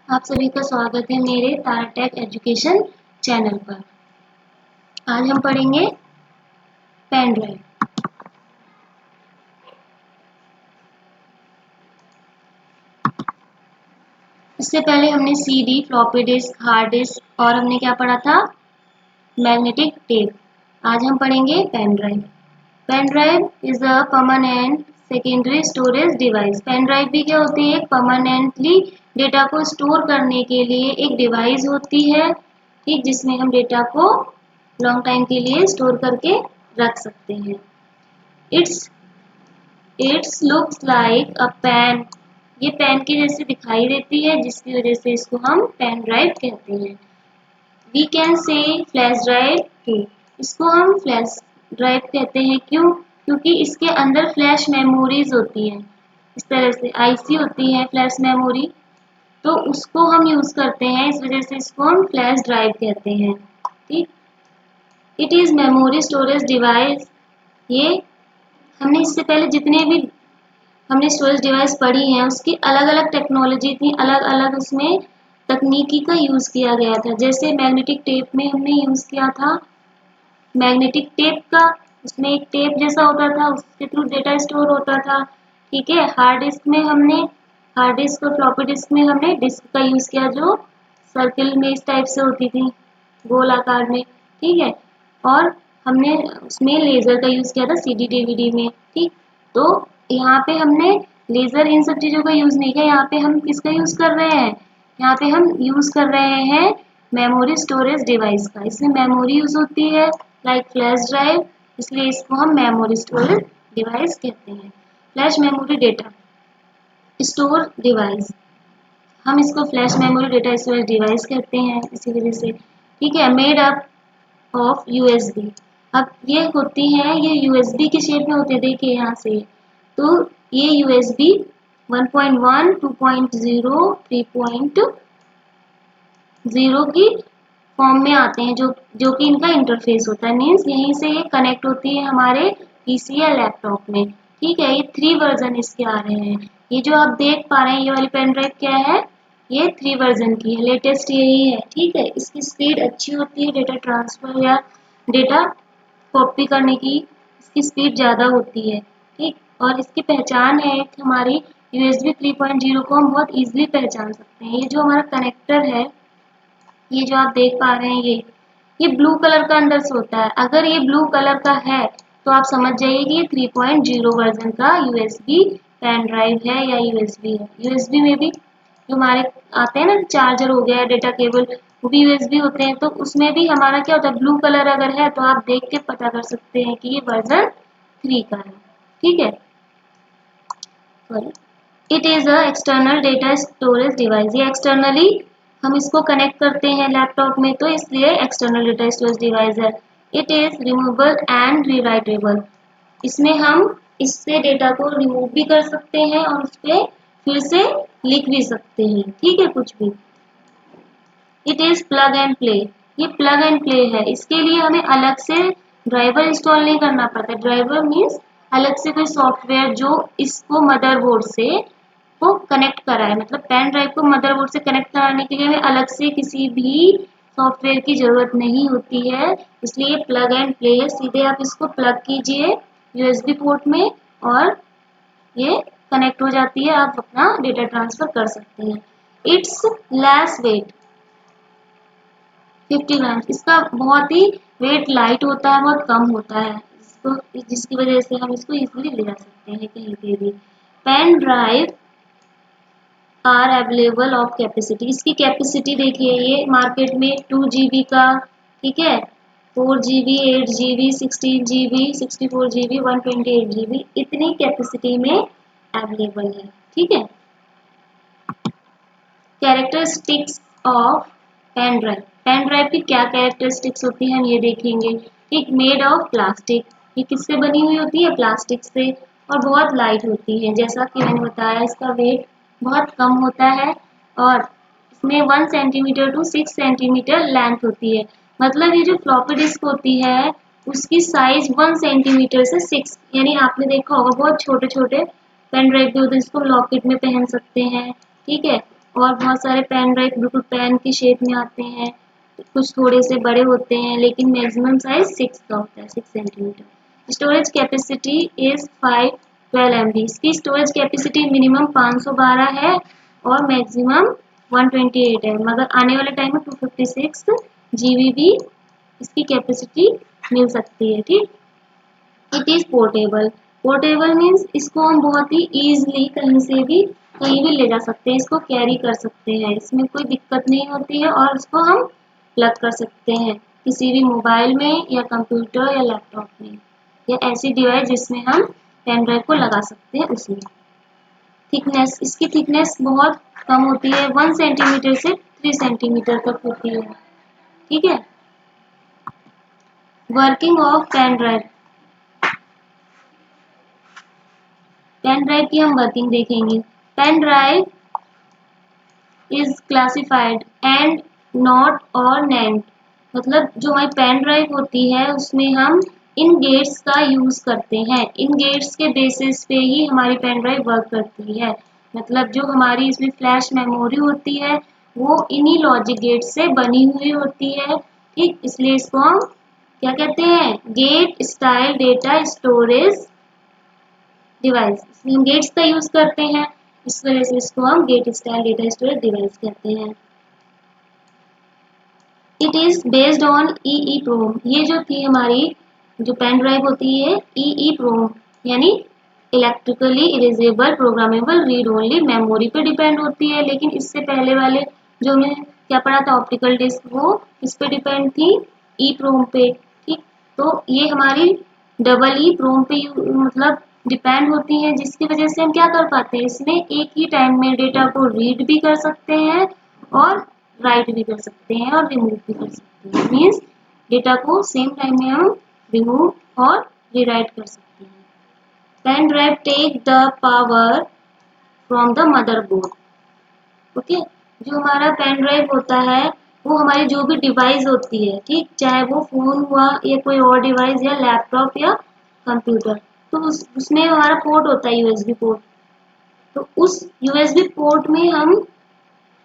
आप सभी का स्वागत है मेरे तारा टेक एजुकेशन चैनल पर। आज हम पढ़ेंगे पेन ड्राइव। इससे पहले हमने CD, floppy disk, hard disk और हमने क्या पढ़ा था, मैग्नेटिक टेप। आज हम पढ़ेंगे pen drive. Pen drive is a permanent secondary storage device. Pen drive भी क्या होती है, एक परमानेंटली डेटा को स्टोर करने के लिए एक डिवाइस होती है, ठीक, जिसमें हम डेटा को लॉन्ग टाइम के लिए स्टोर करके रख सकते हैं। It's looks like a pen. ये पेन के जैसे दिखाई देती है, जिसकी वजह से इसको हम पेन ड्राइव कहते हैं। We can say flash drive too. इसको हम फ्लैश ड्राइव कहते हैं, क्यों? क्योंकि इसके अंदर फ्लैश मेमोरीज होती है। इस तरह से आईसी होती है फ्लैश मेमोरी, तो उसको हम यूज करते हैं, इस वजह से इसको हम फ्लैश ड्राइव कहते हैं। ठीक, it is memory storage device. ये हमने इससे पहले जितने भी हमने स्टोरेज डिवाइस पढ़ी हैं, उसकी अलग अलग टेक्नोलॉजी थी, अलग अलग उसमें तकनीकी का यूज किया गया था। जैसे मैग्नेटिक टेप में हमने यूज किया था मैग्नेटिक टेप का, उसमें एक टेप जैसा होता था, उसके थ्रू डेटा स्टोर होता था। ठीक है, हार्ड डिस्क और फ्लॉपी डिस्क में हमने डिस्क का यूज किया, जो सर्किल में इस टाइप से होती थी, गोल आकार में। ठीक है, और हमने उसमें लेजर का यूज किया था सीडी डीवीडी में। ठीक, तो यहाँ पे हमने लेजर इन सब चीजों का यूज नहीं किया, यहाँ पे हम किसका यूज कर रहे हैं, यहाँ पे हम यूज कर रहे हैं मेमोरी स्टोरेज डिवाइस का। इसमें मेमोरी यूज होती है लाइक फ्लैश ड्राइव, इसलिए इसको हम मेमोरी स्टोरेज डिवाइस कहते हैं। Flash memory data store device, हम इसको flash memory data storage device कहते हैं इसी वजह से। ठीक है, मेड अप ऑफ यूएसबी। अब ये होती है, ये यूएसबी के शेप में होते हैं, देखिए यहाँ से। तो ये यूएसबी 1.1, 2.0, 3.0 की फॉर्म में आते हैं, जो कि इनका इंटरफेस होता है। मीन्स यहीं से ये कनेक्ट होती है हमारे पीसी या लैपटॉप में। ठीक है, ये 3 वर्जन इसके आ रहे हैं। ये जो आप देख पा रहे हैं, ये वाली पेन ड्राइव क्या है, ये 3 वर्जन की है, लेटेस्ट यही है। ठीक है, इसकी स्पीड अच्छी होती है, डेटा ट्रांसफर या डेटा कॉपी करने की इसकी स्पीड ज़्यादा होती है। ठीक, और इसकी पहचान है एक हमारी USB 3.0 को हम बहुत इजीली पहचान सकते हैं। ये जो हमारा कनेक्टर है, ये जो आप देख पा रहे हैं, ये ब्लू कलर का अंदर से होता है। अगर ये ब्लू कलर का है तो आप समझ जाइए कि ये 3.0 वर्जन का USB पेन ड्राइव है या USB है। USB में भी जो हमारे आते हैं ना, चार्जर हो गया, डेटा केबल, वो भी USB होते हैं। तो उसमें भी हमारा क्या होता है, ब्लू कलर अगर है तो आप देख के पता कर सकते हैं कि ये वर्जन 3 का है। ठीक है, sorry, it is a external data storage device. ये एक्सटर्नली हम इसको कनेक्ट करते हैं लैपटॉप में, तो इसलिए एक्सटर्नल डेटा स्टोरेज डिवाइस है। It is removable and rewritable. इसमें हम इससे डेटा को रिमूव भी कर सकते हैं और उस पर फिर से लिख भी सकते हैं। ठीक है, कुछ भी। It is plug and play. ये प्लग एंड प्ले है, इसके लिए हमें अलग से ड्राइवर इंस्टॉल नहीं करना पड़ता। ड्राइवर मीन्स अलग से कोई सॉफ्टवेयर जो इसको मदरबोर्ड से को कनेक्ट कराए, मतलब पेन ड्राइव को मदरबोर्ड से कनेक्ट कराने के लिए हमें अलग से किसी भी सॉफ्टवेयर की जरूरत नहीं होती है, इसलिए प्लग एंड प्ले है। सीधे आप इसको प्लग कीजिए यूएसबी पोर्ट में और ये कनेक्ट हो जाती है, आप अपना डेटा ट्रांसफर कर सकते हैं। इट्स लेस वेट 50 ग्राम। इसका बहुत ही वेट लाइट होता है, बहुत कम होता है, जिसकी वजह से हम इसको इजीली ले जा सकते हैं कहीं पे भी। Pen drive are available of capacity. इसकी कैपेसिटी देखिए, ये मार्केट में 2 GB का, ठीक है, 4 GB, 8 GB, 16 GB, 64 GB, 128 GB, इतनी कैपेसिटी में अवेलेबल है। ठीक है, characteristics of pen drive. Pen drive की क्या कैरेक्टरिस्टिक्स होती हैं, हम ये देखेंगे। एक मेड ऑफ प्लास्टिक, ये किससे बनी हुई होती है, प्लास्टिक से, और बहुत लाइट होती है। जैसा कि मैंने बताया, इसका वेट बहुत कम होता है और इसमें 1 सेंटीमीटर टू 6 सेंटीमीटर लेंथ होती है। मतलब ये जो फ्लॉपी डिस्क होती है, उसकी साइज 1 सेंटीमीटर से 6, यानी आपने देखा होगा बहुत छोटे छोटे पेन ड्राइव भी होते हैं, जिसको लॉकेट में पहन सकते हैं। ठीक है, और बहुत सारे पेन ड्राइव बिल्कुल पेन की शेप में आते हैं, कुछ थोड़े से बड़े होते हैं, लेकिन मैक्सिमम साइज 6 का होता है, 6 centimetre. Storage capacity is 512 MB। इसकी स्टोरेज कैपेसिटी मिनिमम 512 है और मैक्सिमम 128 है, मगर आने वाले टाइम में 256 GB भी इसकी कैपेसिटी मिल सकती है। ठीक, it is portable. Portable means इसको हम बहुत ही ईजिली कहीं भी ले जा सकते हैं, इसको कैरी कर सकते हैं, इसमें कोई दिक्कत नहीं होती है और इसको हम प्लग कर सकते हैं किसी भी मोबाइल में या कंप्यूटर या लैपटॉप में या ऐसी डिवाइस जिसमें हम पेन ड्राइव को लगा सकते हैं उसमें। थिकनेस, इसकी थिकनेस बहुत कम होती है, 1 सेंटीमीटर से 3 सेंटीमीटर तक होती है। ठीक है। Working of pen drive, pen drive की हम वर्किंग देखेंगे। Pen drive is classified and not और नैंड, मतलब जो हमारी पेन ड्राइव होती है उसमें हम इन गेट्स का यूज करते हैं, इन गेट्स के बेसिस पे ही हमारी पेन ड्राइव वर्क करती है। मतलब जो हमारी इसमें फ्लैश मेमोरी होती है वो इन्हीं लॉजिक गेट से बनी हुई होती है। ठीक, इसलिए इसको हम क्या कहते हैं, gate style data storage device. इसमें हम गेट्स का यूज करते हैं, इस वजह से इसको हम gate style data storage device कहते हैं। It is based on EEPROM। ये जो थी हमारी जो पेन ड्राइव होती है EEPROM यानी electrically erasable programmable read only memory पे डिपेंड होती है, लेकिन इससे पहले वाले जो हमने क्या पढ़ा था ऑप्टिकल डिस्क, वो इस पे डिपेंड थी EEPROM पे। ठीक, तो ये हमारी डबल EEPROM पे मतलब डिपेंड होती है, जिसकी वजह से हम क्या कर पाते हैं, इसमें एक ही टाइम में डेटा को रीड भी कर सकते हैं और राइट भी कर सकते हैं और रिमूव भी कर सकते हैं। मीन्स डेटा को सेम टाइम में हम रिमूव और रीराइट कर सकते हैं। Pen drive take the power from the motherboard. Okay, जो हमारा पेन ड्राइव होता है वो हमारी जो भी डिवाइस होती है, ठीक, चाहे वो फोन हुआ या कोई और डिवाइस या लैपटॉप या कंप्यूटर, तो उसमें हमारा पोर्ट होता है USB पोर्ट। तो उस USB पोर्ट में हम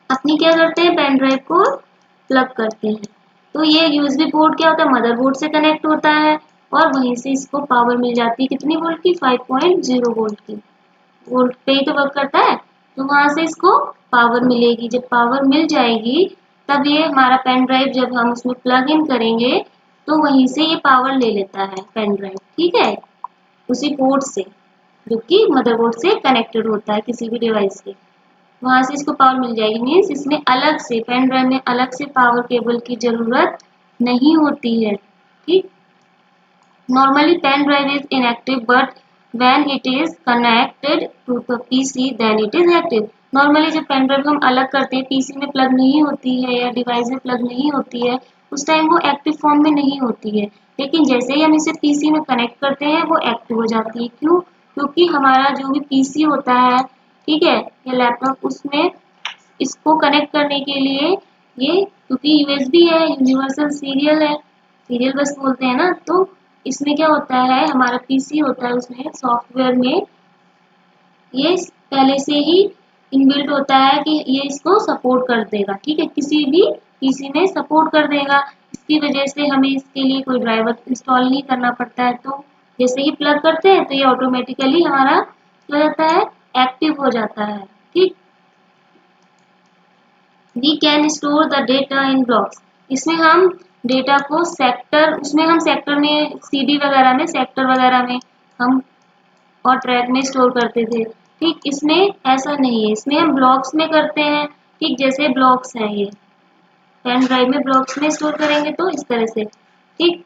अपनी क्या करते हैं, पेन ड्राइव को प्लग करते हैं। तो ये USB पोर्ट क्या होता है, मदरबोर्ड से कनेक्ट होता है और वहीं से इसको पावर मिल जाती है, कितनी वोल्ट की, 5.0 वोल्ट की। वोल्ट पे ही तो वर्क करता है, तो वहां से इसको पावर मिलेगी। जब पावर मिल जाएगी तब ये हमारा पेन ड्राइव, जब हम उसमें प्लग इन करेंगे तो वहीं से ये पावर ले लेता है पेन ड्राइव। ठीक है, उसी पोर्ट से जो कि मदरबोर्ड से कनेक्टेड होता है किसी भी डिवाइस के, वहां से इसको पावर मिल जाएगी। मीन्स इसमें अलग से पेन ड्राइव में अलग से पावर केबल की जरूरत नहीं होती है। ठीक, normally pen drive is inactive but when it is connected to the PC then it is active. Normally जब पेन ड्राइव हम अलग करते हैं, PC में प्लग नहीं होती है या डिवाइस में प्लग नहीं होती है, उस टाइम वो एक्टिव फॉर्म में नहीं होती है, लेकिन जैसे ही हम इसे PC में कनेक्ट करते हैं वो एक्टिव हो जाती है। क्यों? क्योंकि हमारा जो भी PC होता है, ठीक है, या लैपटॉप, उसमें इसको कनेक्ट करने के लिए ये, क्योंकि USB है, यूनिवर्सल सीरियल है, सीरियल बस बोलते हैं ना, तो इसमें क्या होता है, हमारा PC होता है उसमें सॉफ्टवेयर में ये पहले से ही इनबिल्ट होता है कि ये इसको सपोर्ट कर देगा। ठीक है, किसी भी PC में सपोर्ट कर देगा, इसकी वजह से हमें इसके लिए कोई ड्राइवर इंस्टॉल नहीं करना पड़ता है। तो जैसे ही प्लग करते हैं तो ये ऑटोमेटिकली हमारा क्या हो जाता है, एक्टिव हो जाता है। ठीक, we can store the data in blocks. इसमें हम डेटा को सेक्टर, उसमें हम सेक्टर में CD वगैरह में, सेक्टर वगैरह में हम और ट्रैक में स्टोर करते थे। ठीक, इसमें ऐसा नहीं है, इसमें हम ब्लॉक्स में करते हैं। ठीक, जैसे ब्लॉक्स हैं ये, पेन ड्राइव में ब्लॉक्स में स्टोर करेंगे तो इस तरह से। ठीक,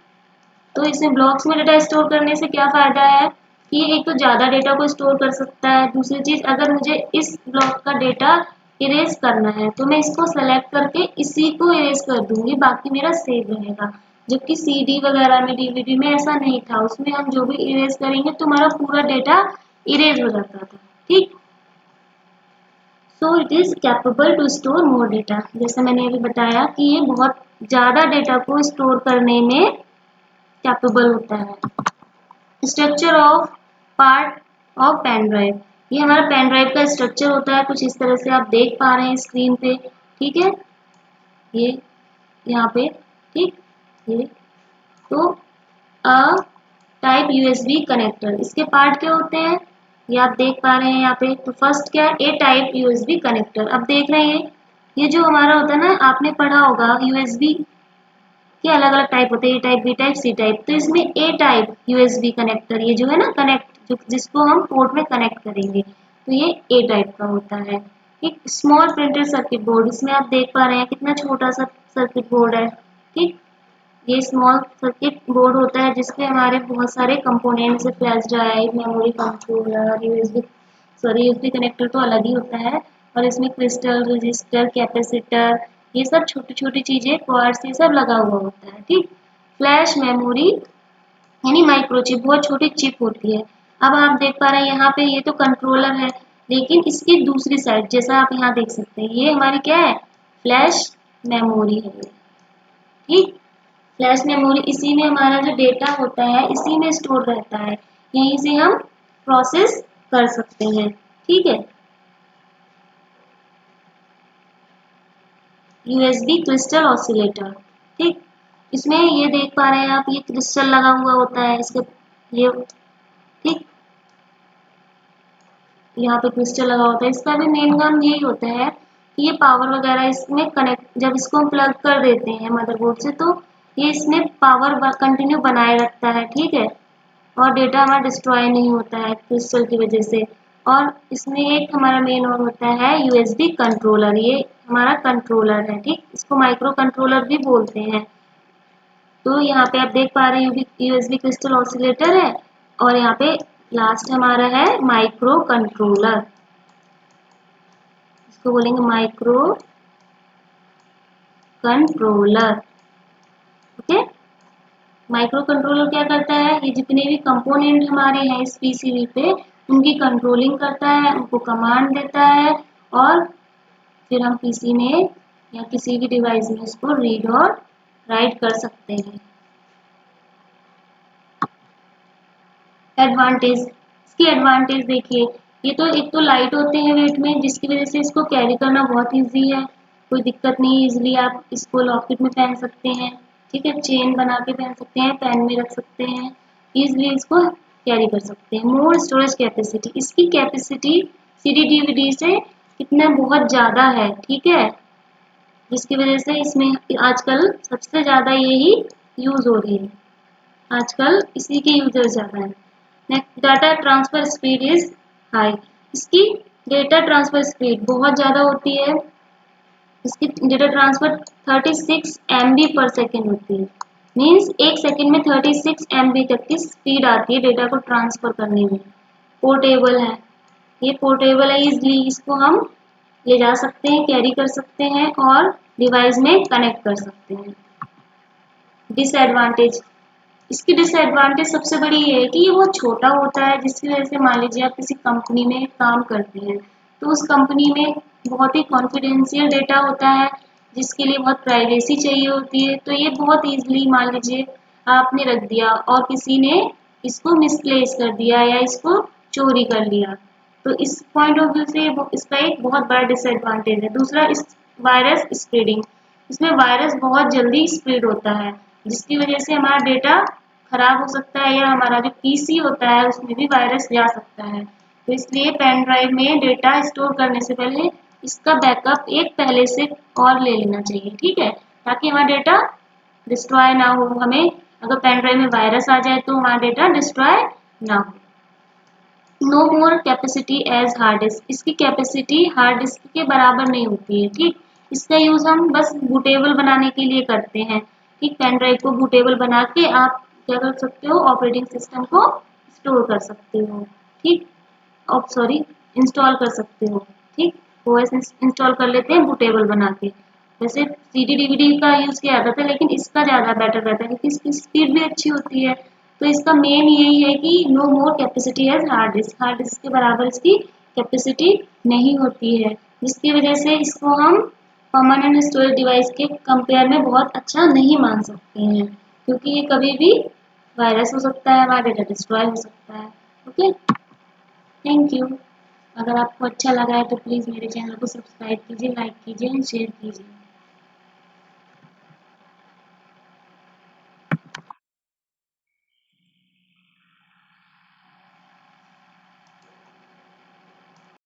तो इसमें ब्लॉक्स में डेटा स्टोर करने से क्या फायदा है कि एक तो ज्यादा डेटा को स्टोर कर सकता है, दूसरी चीज अगर मुझे इस ब्लॉक का डेटा इरेज करना है तो मैं इसको सेलेक्ट करके इसी को इरेज कर दूंगी, बाकी मेरा सेव रहेगा। जबकि CD वगैरह में, DVD में ऐसा नहीं था, उसमें हम जो भी इरेज करेंगे तो हमारा पूरा डेटा इरेज हो जाता था। ठीक, so it is capable to store more data. जैसे मैंने अभी बताया कि ये बहुत ज्यादा डेटा को स्टोर करने में कैपेबल होता है। Structure of part of pen drive. ये हमारा पेन ड्राइव का स्ट्रक्चर होता है, कुछ इस तरह से आप देख पा रहे हैं स्क्रीन पे। ठीक है, ये यहाँ पे, ठीक, ये तो टाइप यूएसबी कनेक्टर, इसके पार्ट क्या होते हैं ये आप देख पा रहे हैं यहाँ पे। तो फर्स्ट क्या है, ए टाइप यूएसबी कनेक्टर। अब देख रहे हैं ये जो हमारा होता है ना, आपने पढ़ा होगा यूएसबी के अलग अलग टाइप होते हैं, A type, B type, C type. तो इसमें ए टाइप यूएसबी कनेक्टर, ये जो है ना कनेक्ट, जो जिसको हम पोर्ट में कनेक्ट करेंगे, तो ये ए टाइप का होता है। एक स्मॉल प्रिंटेड सर्किट बोर्ड, इसमें आप देख पा रहे हैं कितना छोटा सा सर्किट बोर्ड है। ठीक, ये स्मॉल सर्किट बोर्ड होता है जिसपे हमारे बहुत सारे कंपोनेंट्स है, flash drive, memory controller, USB, sorry USB connector तो अलग ही होता है, और इसमें क्रिस्टल, रजिस्टर, कैपेसिटर, ये सब छोटी छोटी चीजें, क्वार्ट्स, ये सब लगा हुआ होता है। ठीक, फ्लैश मेमोरी यानी माइक्रोचिप, बहुत छोटी चिप होती है। अब आप देख पा रहे हैं यहाँ पे ये तो कंट्रोलर है, लेकिन इसकी दूसरी साइड जैसा आप यहाँ देख सकते हैं, ये हमारी क्या है, फ्लैश मेमोरी है। ठीक, फ्लैश मेमोरी, इसी में हमारा जो डेटा होता है इसी में स्टोर रहता है, यहीं से हम प्रोसेस कर सकते हैं। ठीक है, यूएसबी क्रिस्टल ऑसिलेटर। ठीक, इसमें ये देख पा रहे हैं आप, ये क्रिस्टल लगा हुआ होता है इसके, ये, ठीक, यहाँ पे क्रिस्टल लगा होता है। इसका भी मेन काम यही होता है कि ये पावर वगैरह इसमें कनेक्ट, जब इसको हम प्लग कर देते हैं मदरबोर्ड से, तो ये इसमें पावर कंटिन्यू बनाए रखता है। ठीक है, और डेटा हमारा डिस्ट्रॉय नहीं होता है क्रिस्टल की वजह से। और इसमें एक हमारा मेन और होता है यूएसबी कंट्रोलर, ये हमारा कंट्रोलर है। ठीक, इसको माइक्रो कंट्रोलर भी बोलते हैं। तो यहाँ पे आप देख पा रहे हैं यूएसबी क्रिस्टल ऑसिलेटर है, और यहाँ पे लास्ट हमारा है माइक्रो कंट्रोलर, इसको बोलेंगे micro controller. Okay, micro controller क्या करता है, ये जितने भी कंपोनेंट हमारे हैं इस पीसीबी पे, उनकी कंट्रोलिंग करता है, उनको कमांड देता है, और फिर हम पीसी में या किसी भी डिवाइस में इसको रीड और राइट कर सकते हैं। एडवांटेज, इसकी एडवांटेज देखिए, ये तो एक तो लाइट होते हैं वेट में, जिसकी वजह से इसको कैरी करना बहुत इजी है, कोई दिक्कत नहीं, इजीली आप इसको लॉकेट में पहन सकते हैं। ठीक है, चेन बना के पहन सकते हैं, पेन में रख सकते हैं, इजीली इसको कैरी कर सकते हैं। मोर स्टोरेज कैपेसिटी, इसकी कैपेसिटी सीडी डीवीडी से कितना बहुत ज़्यादा है। ठीक है, जिसकी वजह से इसमें आजकल सबसे ज़्यादा यही यूज़ हो रही है, आजकल इसी के यूजर ज़्यादा है। Next, data transfer speed is high, इसकी डेटा ट्रांसफर स्पीड बहुत ज़्यादा होती है, इसकी डेटा ट्रांसफर 36 MB पर सेकेंड होती है। मीन्स एक सेकेंड में 36 MB तक की स्पीड आती है डेटा को ट्रांसफर करने में। पोर्टेबल है, ये पोर्टेबल है, इजली इसको हम ले जा सकते हैं, कैरी कर सकते हैं, और डिवाइस में कनेक्ट कर सकते हैं। डिसएडवांटेज, इसकी डिसएडवांटेज सबसे बड़ी ये है कि ये बहुत छोटा होता है, जिसकी वजह से मान लीजिए आप किसी कंपनी में काम करते हैं, तो उस कंपनी में बहुत ही कॉन्फिडेंशियल डेटा होता है, जिसके लिए बहुत प्राइवेसी चाहिए होती है। तो ये बहुत ईजिली मान लीजिए आपने रख दिया और किसी ने इसको मिसप्लेस कर दिया या इसको चोरी कर लिया, तो इस पॉइंट ऑफ व्यू से इसका एक बहुत बड़ा डिसएडवांटेज है। दूसरा, इस वायरस स्प्रेडिंग, इसमें वायरस बहुत जल्दी स्प्रेड होता है, जिसकी वजह से हमारा डेटा खराब हो सकता है, या हमारा जो पीसी होता है उसमें भी वायरस जा सकता है। तो इसलिए पेन ड्राइव में डेटा स्टोर करने से पहले इसका बैकअप एक पहले से और ले लेना चाहिए। ठीक है, ताकि हमारा डेटा डिस्ट्रॉय ना हो, हमें अगर पेन ड्राइव में वायरस आ जाए तो हमारा डेटा डिस्ट्रॉय ना हो। नो मोर कैपेसिटी एज हार्ड डिस्क, इसकी कैपेसिटी हार्ड डिस्क के बराबर नहीं होती है। ठीक, इसका यूज हम बस बूटेबल बनाने के लिए करते हैं। ठीक, पेन ड्राइव को बूटेबल बना के आप क्या कर सकते हो, ऑपरेटिंग सिस्टम को स्टोर कर सकते हो। ठीक, सॉरी, इंस्टॉल कर सकते हो। ठीक, ओएस इंस्टॉल कर लेते हैं बूटेबल बना के। वैसे सीडी डीवीडी का यूज किया जाता है, लेकिन इसका ज़्यादा बेटर रहता है क्योंकि इसकी स्पीड भी अच्छी होती है। तो इसका मेन यही है कि नो मोर कैपेसिटी है हार्ड डिस्क, हार्ड डिस्क के बराबर इसकी कैपेसिटी नहीं होती है, जिसकी वजह से इसको हम परमानेंट स्टोरेज डिवाइस के कंपेयर में बहुत अच्छा नहीं मान सकते हैं, क्योंकि ये कभी भी वायरस हो सकता है, हमारा डेटा डिस्ट्रॉय हो सकता है। Okay, thank you. अगर आपको अच्छा लगा है तो प्लीज़ मेरे चैनल को सब्सक्राइब कीजिए, लाइक कीजिए एंड शेयर कीजिए।